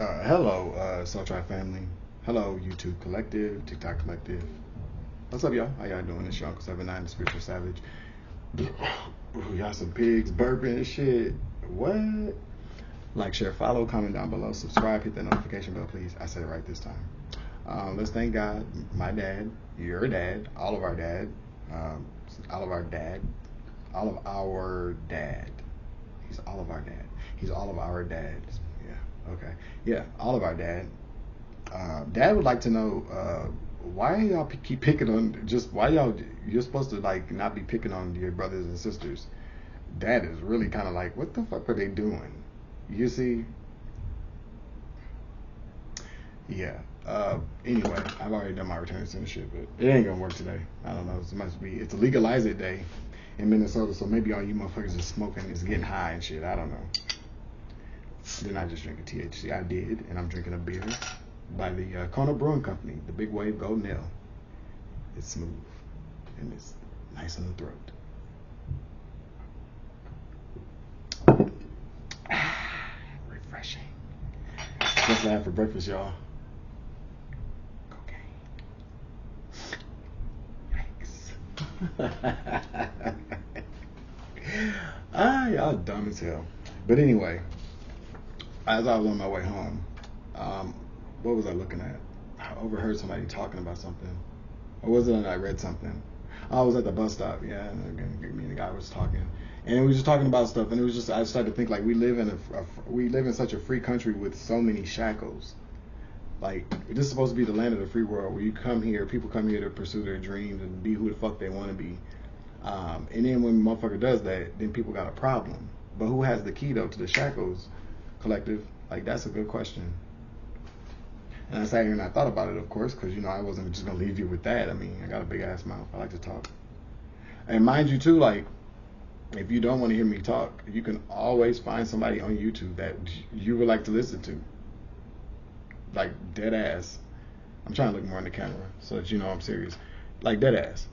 Hello, Soul Tribe family. Hello, YouTube collective, TikTok collective. What's up, y'all? How y'all doing? It's your Uncle 79, the Spiritual Savage. We got some pigs burping and shit. What? Like, share, follow, comment down below, subscribe, hit that notification bell, please. I said it right this time. Let's thank God, my dad, your dad, all of our dad, all of our dad, all of our dad. He's all of our dad. He's all of our dads. Yeah. Okay. Yeah. All of our dad. Dad would like to know why y'all keep picking on why you're supposed to like not be picking on your brothers and sisters. Dad is really kind of like, what the fuck are they doing? You see? Yeah. Anyway, I've already done my return to shit, but it ain't gonna work today. I don't know. It's a legalize it day in Minnesota, so maybe all you motherfuckers is smoking is getting high and shit. I don't know. Then I just drink a THC. I did, and I'm drinking a beer by the Kona Brewing Company, the Big Wave Golden Ale. It's smooth and it's nice in the throat. Refreshing. That's what I had for breakfast, y'all. Cocaine. Yikes. Y'all dumb as hell. But anyway, as I was on my way home, what was I looking at? I overheard somebody talking about something. Or was it that I read something? I was at the bus stop, yeah, and me and the guy was talking. And we were just talking about stuff, and it was just, I started to think, like, we live in such a free country with so many shackles. Like, this is supposed to be the land of the free world, where people come here to pursue their dreams and be who the fuck they want to be. And then when a motherfucker does that, then people got a problem. But who has the key, though, to the shackles collective? Like, that's a good question. And I sat here and I thought about it, of course, because, I wasn't just going to leave you with that. I mean, I got a big-ass mouth. I like to talk. And mind you, too, like, if you don't want to hear me talk, you can always find somebody on YouTube that you would like to listen to. Like, dead ass. I'm trying to look more in the camera so that you know I'm serious. Like, dead ass.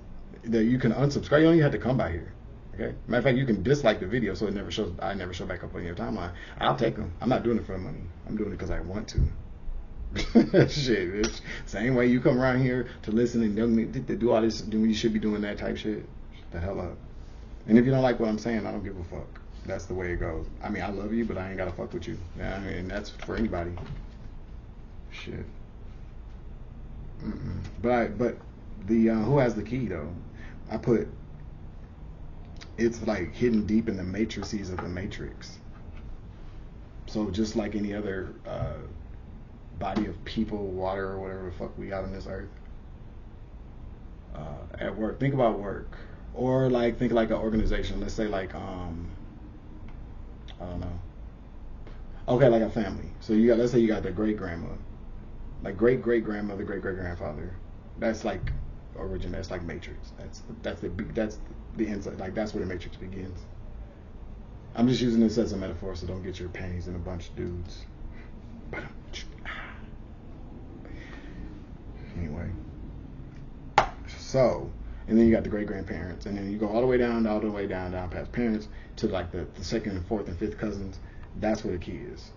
That you can unsubscribe. You don't even have to come by here. Okay? Matter of fact, you can dislike the video so I never show back up on your timeline. I'll take them. I'm not doing it for the money. I'm doing it because I want to. Shit, bitch. Same way you come around here to listen and do all this, you should be doing that type shit. Shut the hell up. And if you don't like what I'm saying, I don't give a fuck. That's the way it goes. I mean, I love you, but I ain't gotta fuck with you. Yeah, I mean, that's for anybody. Shit. But the who has the key though? I put it's like hidden deep in the matrices of the matrix. So just like any other body of people, water, or whatever the fuck we got on this earth. At work, think about work, or like think like an organization. Let's say like I don't know. Okay, like a family. So let's say you got the great grandma, like great great grandmother, great great grandfather. That's like origin. That's like matrix. That's the inside. Like that's where the matrix begins. I'm just using this as a metaphor, so don't get your panties in a bunch, dudes. But anyway, so, and then you got the great grandparents, and then you go all the way down past parents to like the second and fourth and fifth cousins. That's where the key is.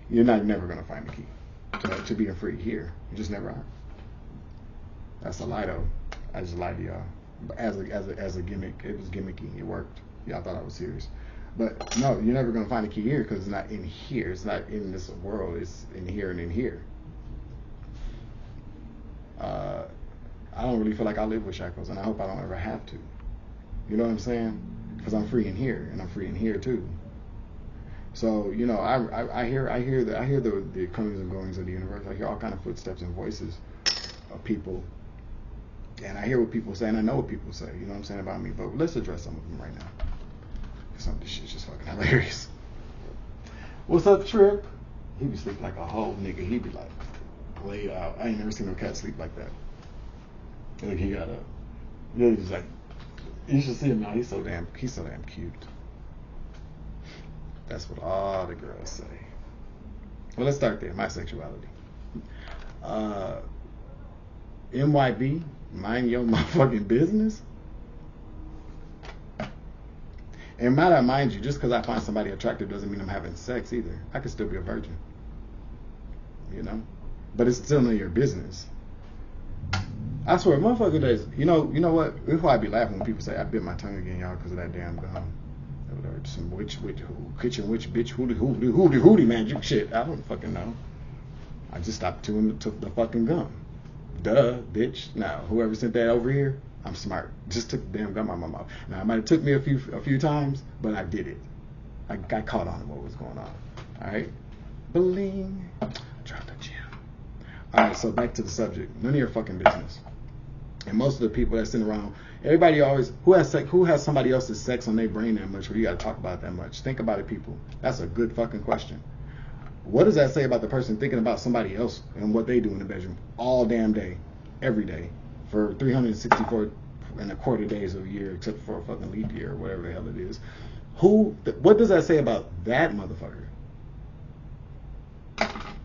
You're never gonna find the key to being free here. You just never are. That's a lie though. I just lied to y'all. But as a gimmick, it was gimmicky. It worked. Y'all thought I was serious. But no, you're never going to find a key here because it's not in here. It's not in this world. It's in here and in here. I don't really feel like I live with shackles, and I hope I don't ever have to. You know what I'm saying? Because I'm free in here, and I'm free in here too. So I hear the comings and goings of the universe. I hear all kind of footsteps and voices of people, and I hear what people say, and I know what people say. You know what I'm saying about me. But let's address some of them right now. Some of this shit's just fucking hilarious. What's up, Trip? He be sleeping like a whole nigga. He be like laid out. I ain't never seen no cat sleep like that. Like he got up. Yeah, he's like, you should see him now. He's so damn cute. That's what all the girls say. Well, let's start there. My sexuality. MYB, mind your motherfucking business. And mind you, just because I find somebody attractive doesn't mean I'm having sex either. I could still be a virgin. You know? But it's still none of your business. I swear, motherfucker, you know what? This is why I be laughing when people say I bit my tongue again, y'all, because of that damn gum. Some kitchen witch bitch hootie magic shit. I don't fucking know. I just stopped took the fucking gum. Duh, bitch. Now, whoever sent that over here, I'm smart. Just took the damn gum out of my mouth. Now, it might have took me a few times, but I did it. I got caught on what was going on. All right? Bling. Drop the gem. All right, so back to the subject. None of your fucking business. And most of the people that sit around, everybody always, who has somebody else's sex on their brain that much where you got to talk about it that much? Think about it, people. That's a good fucking question. What does that say about the person thinking about somebody else and what they do in the bedroom all damn day, every day, for 364 and a quarter days of a year, except for a fucking leap year or whatever the hell it is? What does that say about that motherfucker?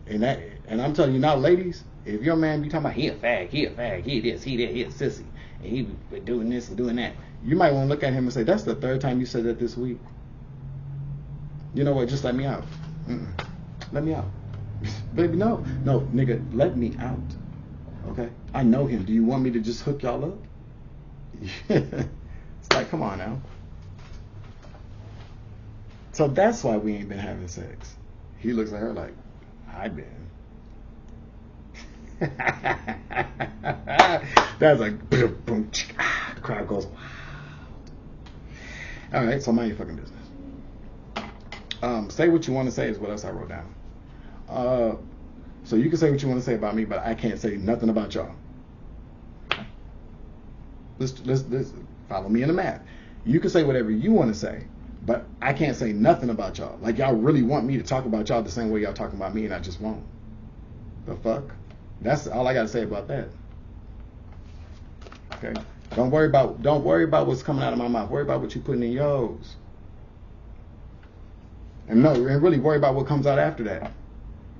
And I'm telling you now, ladies, if your man be talking about he a fag, he this, he that, he a sissy, and he be doing this and doing that, you might want to look at him and say, that's the third time you said that this week. You know what? Just let me out. Let me out. Baby, no, nigga, let me out. Okay? I know him. Do you want me to just hook y'all up? It's like, come on now. So that's why we ain't been having sex. He looks at her like, I've been. That's like boom, boom, the crowd goes wild. All right, so mind your fucking business. Say what you want to say is what else I wrote down. So you can say what you want to say about me, but I can't say nothing about y'all. Let's follow me in the math. You can say whatever you want to say, but I can't say nothing about y'all. Like, y'all really want me to talk about y'all the same way y'all talking about me, and I just won't. The fuck? That's all I gotta say about that. Okay? Don't worry about what's coming out of my mouth. Worry about what you putting in yours. And really worry about what comes out after that.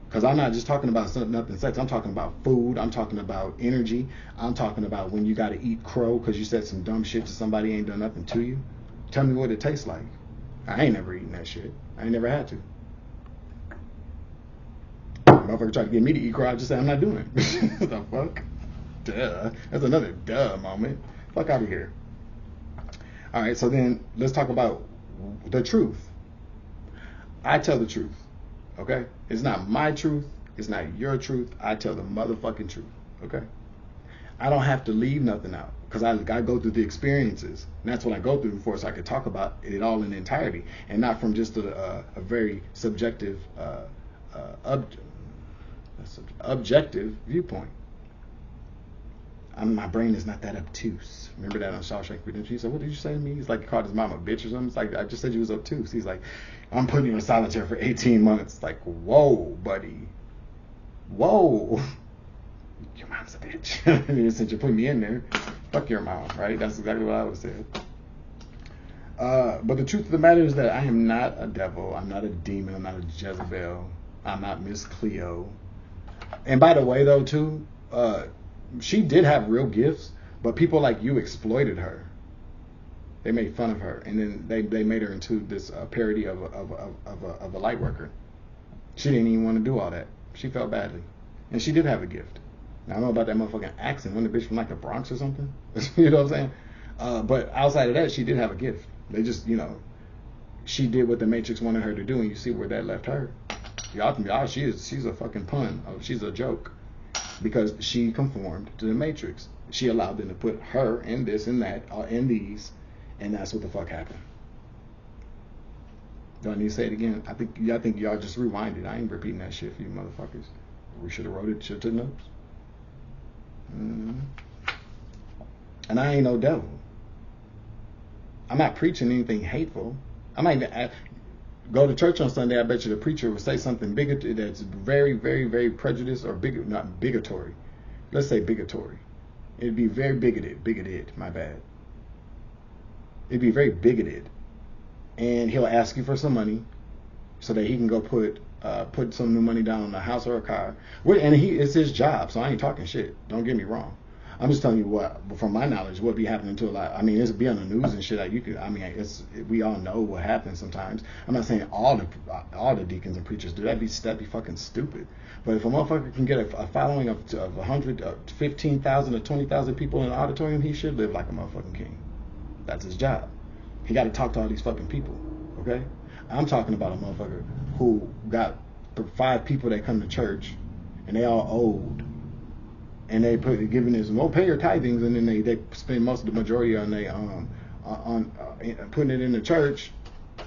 Because I'm not just talking about nothing sex. I'm talking about food. I'm talking about energy. I'm talking about when you got to eat crow because you said some dumb shit to somebody ain't done nothing to you. Tell me what it tastes like. I ain't never eaten that shit. I ain't never had to. Motherfucker tried to get me to eat crow. I just say I'm not doing it. The fuck? Duh. That's another duh moment. Fuck out of here. All right, so then let's talk about the truth. I tell the truth. Okay? It's not my truth. It's not your truth. I tell the motherfucking truth. Okay? I don't have to leave nothing out because I go through the experiences. And that's what I go through before, so I could talk about it all in entirety and not from just a very subjective, objective viewpoint. My brain is not that obtuse. Remember that on Shawshank Redemption? He said, what did you say to me? He's like, he called his mom a bitch or something. It's like, I just said you was obtuse. He's like, I'm putting you in solitary for 18 months. It's like, whoa, buddy. Whoa. Your mom's a bitch. Since you're putting me in there, fuck your mom, right? That's exactly what I would say. But the truth of the matter is that I am not a devil. I'm not a demon. I'm not a Jezebel. I'm not Miss Cleo. And by the way, though, too, she did have real gifts, but people like you exploited her. They made fun of her, and then they made her into this parody of a light worker. She didn't even want to do all that. She felt badly, and she did have a gift. Now, I don't know about that motherfucking accent. Wasn't the bitch from like the Bronx or something? You know what I'm saying? But outside of that, she did have a gift. They just, she did what the Matrix wanted her to do, and you see where that left her. Y'all can be, she's a fucking pun. She's a joke. Because she conformed to the Matrix. She allowed them to put her in this and that, in these, and that's what the fuck happened. Do I need to say it again? I think y'all just rewinded. I ain't repeating that shit for you motherfuckers. We should have wrote it, should have took notes. And I ain't no devil. I'm not preaching anything hateful. I might even go to church on Sunday. I bet you the preacher would say something bigoted that's very, very, very prejudiced or not bigotry. Let's say bigotry. It'd be very bigoted. My bad. It'd be very bigoted, and he'll ask you for some money so that he can go put some new money down on a house or a car. And it's his job, so I ain't talking shit. Don't get me wrong. I'm just telling you what, from my knowledge, what be happening to a lot. I mean, it's be on the news and shit. Like you could, I mean, we all know what happens sometimes. I'm not saying all the deacons and preachers do. That'd be fucking stupid. But if a motherfucker can get a following of 100, 15,000 or 20,000 people in an auditorium, he should live like a motherfucking king. That's his job. He got to talk to all these fucking people. Okay, I'm talking about a motherfucker who got 5 people that come to church, and they all old. And they giving this, well, pay your tithings, and then they spend most of the majority on they on putting it in the church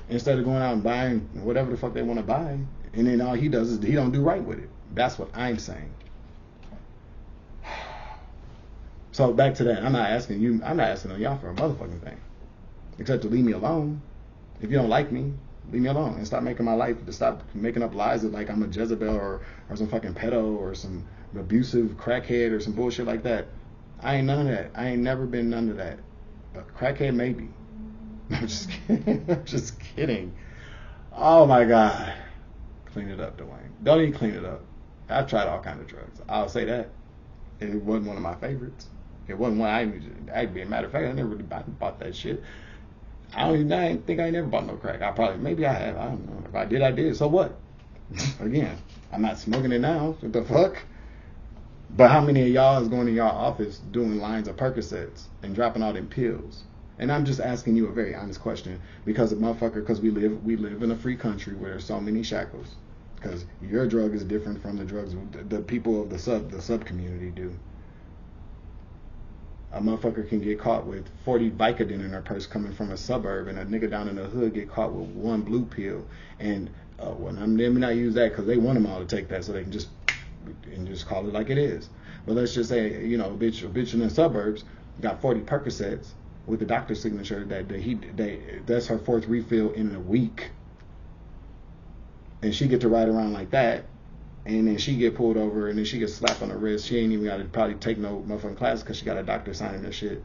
instead of going out and buying whatever the fuck they want to buy. And then all he does is he don't do right with it. That's what I'm saying. So back to that, I'm not asking on y'all for a motherfucking thing, except to leave me alone. If you don't like me, leave me alone and stop making my life. Stop making up lies that like I'm a Jezebel or some fucking pedo or some abusive crackhead or some bullshit like that. I ain't none of that. I ain't never been none of that. A crackhead maybe. I'm just kidding. I'm just kidding. Oh my God. Clean it up, Dwayne. Don't even clean it up. I've tried all kinds of drugs. I'll say that. It wasn't one of my favorites. It wasn't one I'd be a matter of fact, I never really bought that shit. I think I never bought no crack. Maybe I have. I don't know. If I did, I did. So what? Again, I'm not smoking it now. What the fuck? But how many of y'all is going to y'all office doing lines of Percocets and dropping all them pills? And I'm just asking you a very honest question because we live in a free country where there's so many shackles. Because your drug is different from the drugs the people of the sub community do. A motherfucker can get caught with 40 Vicodin in her purse coming from a suburb, and a nigga down in the hood get caught with 1 blue pill. And let me not use that because they want them all to take that so they can just call it like it is. But let's just say, a bitch in the suburbs got 40 Percocets with the doctor's signature that's her 4th refill in a week, and she get to ride around like that. And then she get pulled over, and then she gets slapped on the wrist. She ain't even got to probably take no motherfucking classes because she got a doctor signing her shit.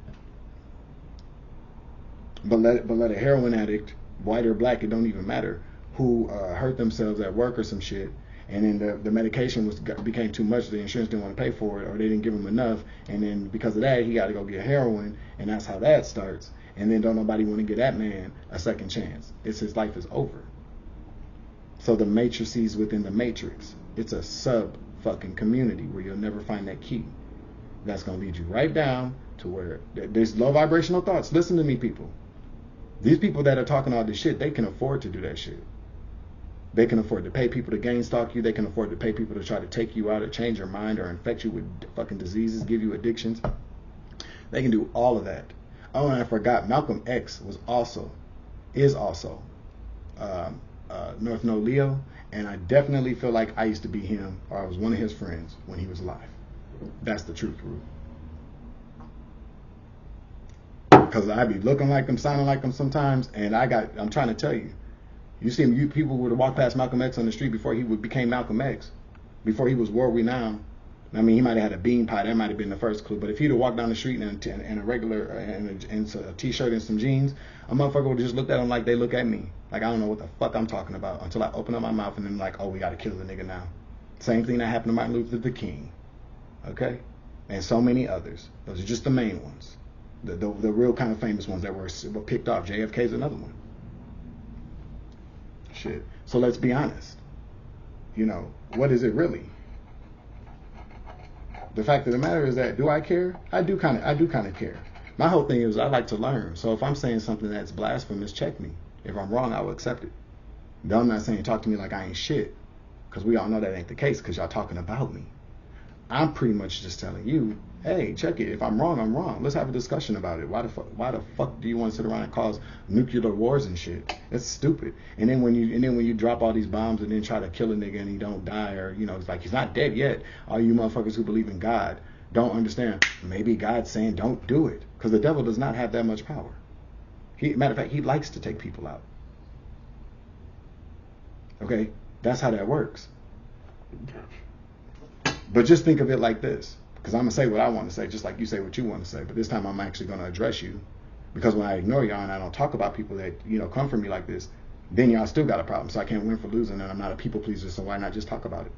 But let a heroin addict, white or black, it don't even matter, who hurt themselves at work or some shit, and then the medication became too much. The insurance didn't want to pay for it, or they didn't give him enough, and then because of that, he got to go get heroin, and that's how that starts. And then don't nobody want to give that man a second chance. His life is over. So the matrices within the matrix. It's a sub-fucking community where you'll never find that key. That's going to lead you right down to where there's low vibrational thoughts. Listen to me, people. These people that are talking all this shit, they can afford to do that shit. They can afford to pay people to gang stalk you. They can afford to pay people to try to take you out or change your mind or infect you with fucking diseases, give you addictions. They can do all of that. Oh, and I forgot, Malcolm X is also North Node Leo. And I definitely feel like I used to be him, or I was one of his friends when he was alive. That's the truth, Rue. Because I be looking like him, sounding like him sometimes, and I'm trying to tell you. You see, people would walk past Malcolm X on the street before he became Malcolm X, before he was world renowned. I mean, he might have had a bean pie. That might have been the first clue. But if he'd have walked down the street in a regular in a t-shirt and some jeans, a motherfucker would just look at him like they look at me. Like I don't know what the fuck I'm talking about until I open up my mouth and then like, oh, we got to kill the nigga now. Same thing that happened to Martin Luther the King. Okay? And so many others. Those are just the main ones. The real kind of famous ones that were picked off. JFK's another one. Shit. So let's be honest. What is it really? The fact of the matter is that, do I care? I do kind of care. My whole thing is I like to learn. So if I'm saying something that's blasphemous, check me. If I'm wrong, I will accept it. Though I'm not saying talk to me like I ain't shit, because we all know that ain't the case because y'all talking about me. I'm pretty much just telling you, hey, check it. If I'm wrong, I'm wrong. Let's have a discussion about it. Why the fuck do you want to sit around and cause nuclear wars and shit? That's stupid. And then when you drop all these bombs and then try to kill a nigga and he don't die, or it's like he's not dead yet. All you motherfuckers who believe in God don't understand. Maybe God's saying don't do it because the devil does not have that much power. Matter of fact, he likes to take people out. Okay, that's how that works. But just think of it like this. Because I'm going to say what I want to say, just like you say what you want to say. But this time I'm actually going to address you. Because when I ignore y'all and I don't talk about people that, come from me like this, then y'all still got a problem. So I can't win for losing, and I'm not a people pleaser, so why not just talk about it?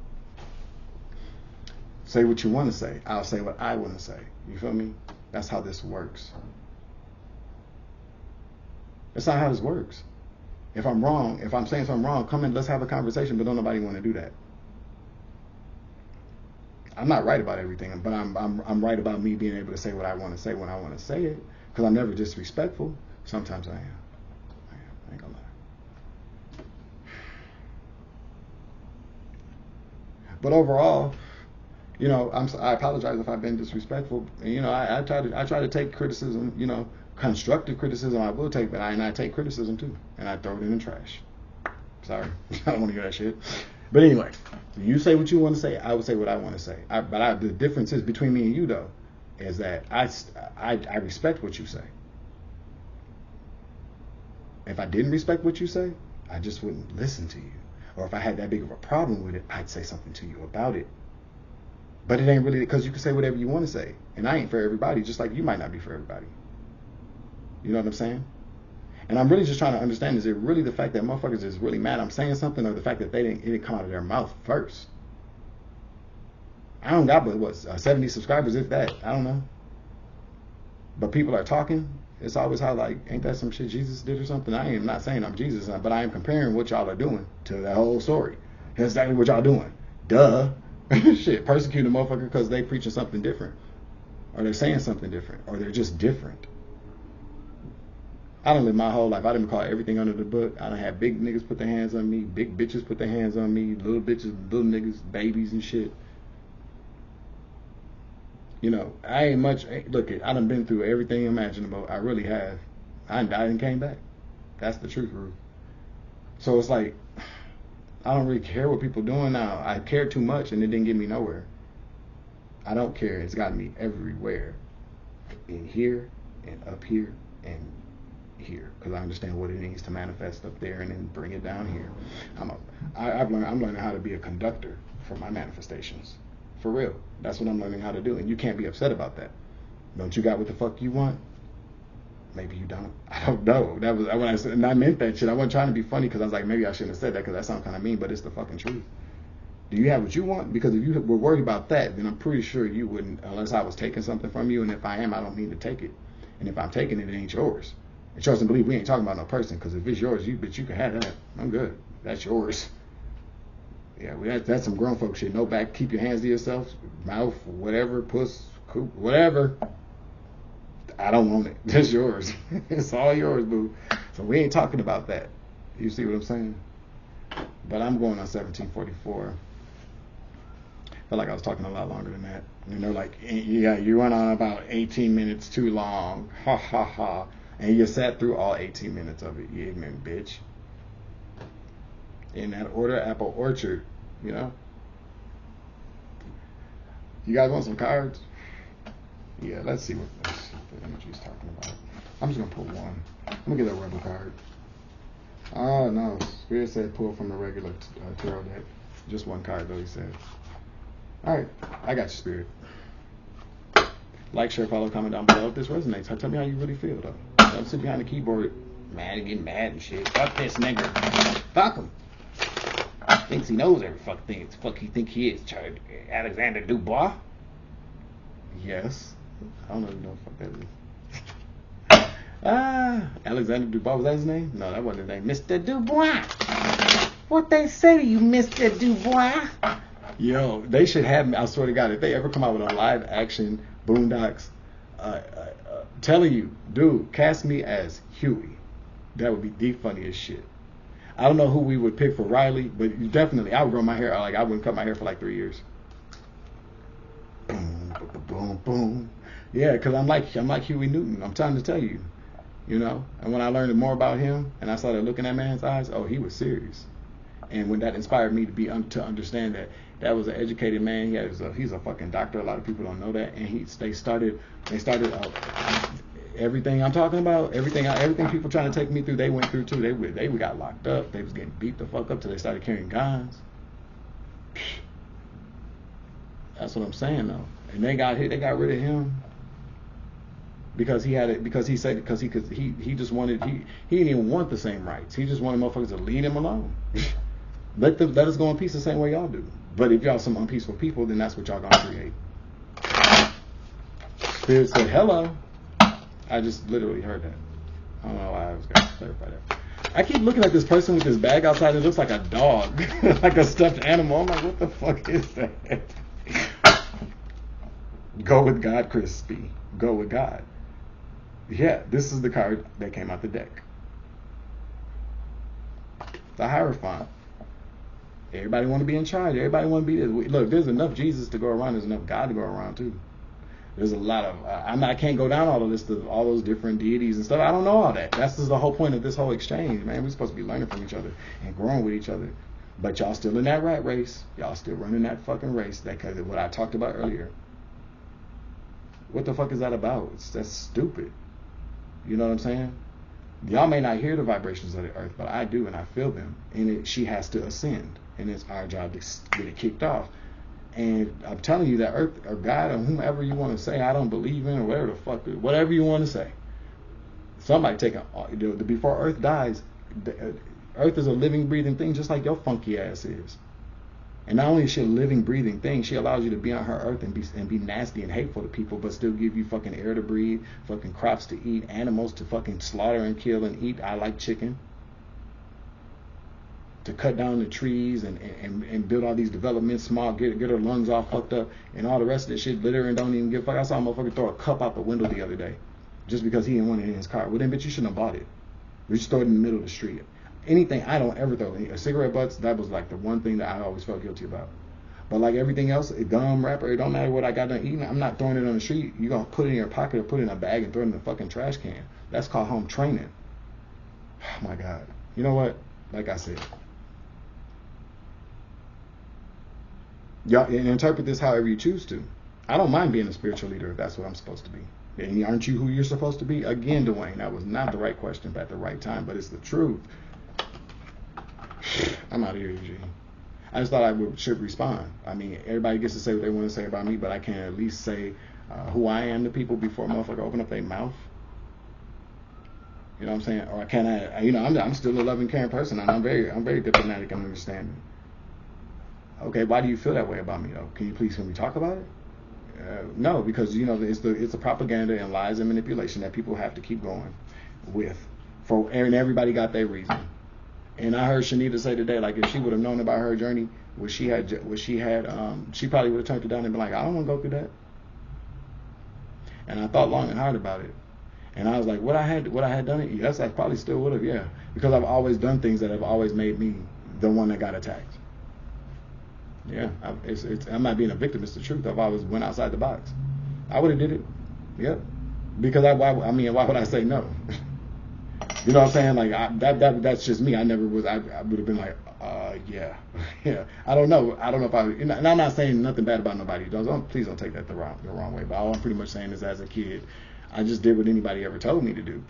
Say what you want to say. I'll say what I want to say. You feel me? That's how this works. That's not how this works. If I'm wrong, if I'm saying something wrong, come in, let's have a conversation, but don't nobody want to do that. I'm not right about everything, but I'm right about me being able to say what I want to say when I want to say it, because I'm never disrespectful. Sometimes I am. I ain't gonna lie. But overall, you know, I apologize if I've been disrespectful. And, you know, I try to take criticism, you know, constructive criticism I will take, but I take criticism too, and I throw it in the trash. Sorry, I don't want to hear that shit. But anyway, you say what you want to say. I would say what I want to say. The difference is between me and you, though, is that I respect what you say. If I didn't respect what you say, I just wouldn't listen to you. Or if I had that big of a problem with it, I'd say something to you about it. But it ain't really, because you can say whatever you want to say. And I ain't for everybody, just like you might not be for everybody. You know what I'm saying? And I'm really just trying to understand, is it really the fact that motherfuckers is really mad I'm saying something, or the fact that it didn't come out of their mouth first? I don't got but 70 subscribers, if that. I don't know. But people are talking. It's always how, like, ain't that some shit Jesus did or something? I am not saying I'm Jesus, but I am comparing what y'all are doing to that whole story. That's exactly what y'all doing. Duh. Shit, persecute a motherfucker because they preaching something different, or they're saying something different, or they're just different. I done lived my whole life. I didn't call everything under the book. I done had big niggas put their hands on me, big bitches put their hands on me, little bitches, little niggas, babies and shit. You know, I ain't much. Look, I done been through everything imaginable. I really have. I done died and came back. That's the truth, Ruth. So it's like, I don't really care what people doing now. I cared too much and it didn't get me nowhere. I don't care. It's gotten me everywhere. In here and up here and here, because I understand what it means to manifest up there and then bring it down here. I'm learning how to be a conductor for my manifestations. For real. That's what I'm learning how to do. And you can't be upset about that. Don't you got what the fuck you want? Maybe you don't. I don't know. That was when I said, and I meant that shit. I wasn't trying to be funny, because I was like, maybe I shouldn't have said that because that sounds kind of mean, but it's the fucking truth. Do you have what you want? Because if you were worried about that, then I'm pretty sure you wouldn't, unless I was taking something from you. And if I am, I don't mean to take it. And if I'm taking it, it ain't yours. And trust and believe, we ain't talking about no person, because if it's yours, you can have that. I'm good. That's yours. Yeah, that's some grown folk shit. No back, keep your hands to yourself, mouth, whatever, puss, coop, whatever. I don't want it. That's yours. It's all yours, boo. So we ain't talking about that. You see what I'm saying? But I'm going on 1744. Felt like I was talking a lot longer than that. And they're like, yeah, you went on about 18 minutes too long. Ha ha ha. And you sat through all 18 minutes of it, you ignorant bitch. In that order, apple orchard, you know? You guys want some cards? Yeah, let's see what the energy's talking about. I'm just going to pull one. I'm going to get a rebel card. Oh, no. Spirit said pull from the regular tarot deck. Just one card, though, he said. All right. I got you, Spirit. Like, share, follow, comment down below if this resonates. Tell me how you really feel, though. Don't sit behind the keyboard mad and get mad and shit. Fuck this nigga. Fuck him. Thinks he knows every fucking thing. It's fuck he think he is. Alexander Dubois? Yes. I don't even know what the fuck that is. Alexander Dubois, was that his name? No, that wasn't his name. Mr. Dubois. What they say to you, Mr. Dubois? Yo, they should have me. I swear to God, if they ever come out with a live action Boondocks, telling you, dude, cast me as Huey. That would be the funniest shit. I don't know who we would pick for Riley, but definitely I would grow my hair. I wouldn't cut my hair for like 3 years. Boom, boom, boom, boom. Yeah, because I'm like Huey Newton. I'm trying to tell you, you know. And when I learned more about him, and I started looking at man's eyes, oh, he was serious. And when that inspired me to understand that was an educated man. He's a fucking doctor. A lot of people don't know that. And they started everything I'm talking about, everything people trying to take me through, they went through too. They got locked up. They was getting beat the fuck up till they started carrying guns. That's what I'm saying though. And they got rid of him because he just wanted he didn't even want the same rights. He just wanted motherfuckers to leave him alone. Let us go in peace the same way y'all do. But if y'all some unpeaceful people, then that's what y'all gonna create. Spirit said, hello. I just literally heard that. I don't know why I was going to clarify that. I keep looking at this person with this bag outside. It looks like a dog, like a stuffed animal. I'm like, what the fuck is that? Go with God, Crispy. Go with God. Yeah, this is the card that came out the deck. The Hierophant. Everybody want to be in charge. Everybody want to be this. Look, there's enough Jesus to go around. There's enough God to go around too. There's a lot of, I can't go down all the list of all those different deities and stuff. I don't know all that. That's just the whole point of this whole exchange, man. We're supposed to be learning from each other and growing with each other. But y'all still in that rat race. Y'all still running that fucking race. That cause of what I talked about earlier. What the fuck is that about? That's stupid. You know what I'm saying? Y'all may not hear the vibrations of the earth, but I do, and I feel them. And she has to ascend. And it's our job to get it kicked off. And I'm telling you that Earth or God or whomever you want to say I don't believe in or whatever the fuck, whatever you want to say. Somebody take before Earth dies, Earth is a living, breathing thing just like your funky ass is. And not only is she a living, breathing thing, she allows you to be on her Earth and be nasty and hateful to people, but still give you fucking air to breathe, fucking crops to eat, animals to fucking slaughter and kill and eat. I like chicken. To cut down the trees and build all these developments, small, get her lungs all fucked up and all the rest of that shit, litter and don't even give a fuck. I saw a motherfucker throw a cup out the window the other day just because he didn't want it in his car. Well then, bitch, you shouldn't have bought it. You just throw it in the middle of the street. Anything, I don't ever throw it. Cigarette butts, that was like the one thing that I always felt guilty about. But like everything else, gum, wrapper, it don't matter what I got done eating. I'm not throwing it on the street. You're going to put it in your pocket or put it in a bag and throw it in the fucking trash can. That's called home training. Oh my God. You know what? Like I said, y'all interpret this however you choose to. I don't mind being a spiritual leader if that's what I'm supposed to be. And aren't you who you're supposed to be? Again, Dwayne, that was not the right question at the right time, but it's the truth. I'm out of here, Eugene. I just thought I should respond. I mean, everybody gets to say what they want to say about me, but I can at least say who I am to people before a motherfucker open up their mouth. You know what I'm saying? Or can I? You know, I'm still a loving, caring person, and I'm very diplomatic and understanding. Okay, why do you feel that way about me though? Can we talk about it? No, because you know it's the propaganda and lies and manipulation that people have to keep going with. And everybody got their reason. And I heard Shanita say today, like if she would have known about her journey, she probably would have turned it down and been like, I don't want to go through that. And I thought long and hard about it. And I was like, would I had done it? Yes, I probably still would have, yeah. Because I've always done things that have always made me the one that got attacked. Yeah, I'm not being a victim. It's the truth. I've always went outside the box. I would have did it. Yep. Because why would I say no? You know what I'm saying? Like that's just me. I never was. I would have been like, yeah. I don't know if I. And I'm not saying nothing bad about nobody. Please don't take that the wrong way. But all I'm pretty much saying is, as a kid, I just did what anybody ever told me to do.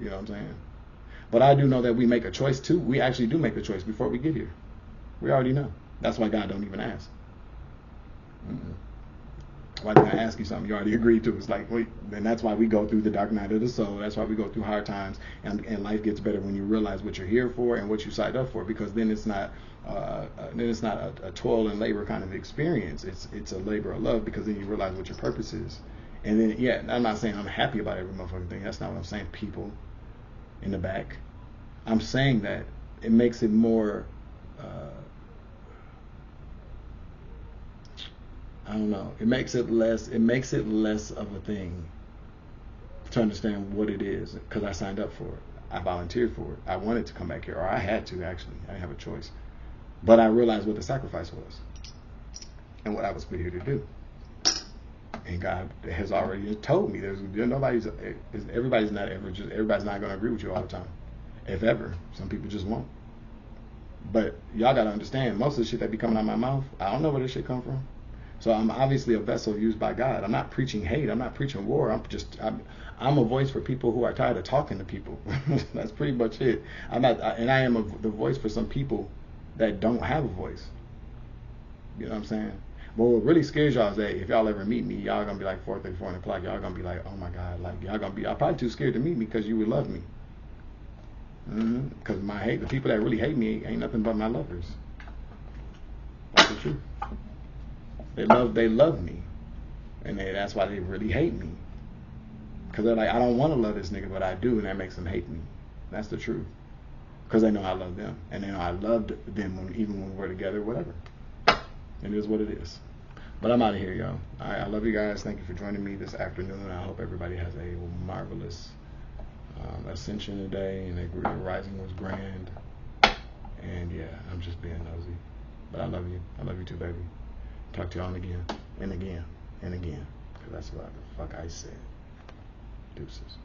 You know what I'm saying? But I do know that we make a choice too. We actually do make a choice before we get here. We already know. That's why God don't even ask. Why did I ask you something you already agreed to? It's like, wait, and that's why we go through the dark night of the soul. That's why we go through hard times, and life gets better when you realize what you're here for and what you signed up for. Because then it's not a toil and labor kind of experience. It's a labor of love, because then you realize what your purpose is. And then, yeah, I'm not saying I'm happy about every motherfucking thing. That's not what I'm saying. People in the back. I'm saying that it makes it more. I don't know. It makes it less of a thing to understand what it is, because I signed up for it. I volunteered for it. I wanted to come back here, or I had to actually. I didn't have a choice. But I realized what the sacrifice was and what I was put here to do. And God has already told me everybody's not going to agree with you all the time. If ever, some people just won't. But y'all got to understand, most of the shit that be coming out of my mouth, I don't know where this shit come from. So I'm obviously a vessel used by God. I'm not preaching hate. I'm not preaching war. I'm a voice for people who are tired of talking to people. That's pretty much it. I am the voice for some people that don't have a voice. You know what I'm saying? But what really scares y'all is that if y'all ever meet me, y'all gonna be like 4:30, 4 o'clock. Y'all gonna be like, oh my God, like y'all probably too scared to meet me because you would love me. Because the people that really hate me ain't nothing but my lovers. That's the truth. They love me, and that's why they really hate me. Because they're like, I don't want to love this nigga, but I do, and that makes them hate me. That's the truth. Because they know I love them, and they know I loved them even when we were together, whatever. It is what it is. But I'm out of here, y'all. All right, I love you guys. Thank you for joining me this afternoon. I hope everybody has a marvelous ascension today, and the rising was grand. And yeah, I'm just being nosy. But I love you. I love you too, baby. Talk to y'all again, and again, and again. Because that's what the fuck I said. Deuces.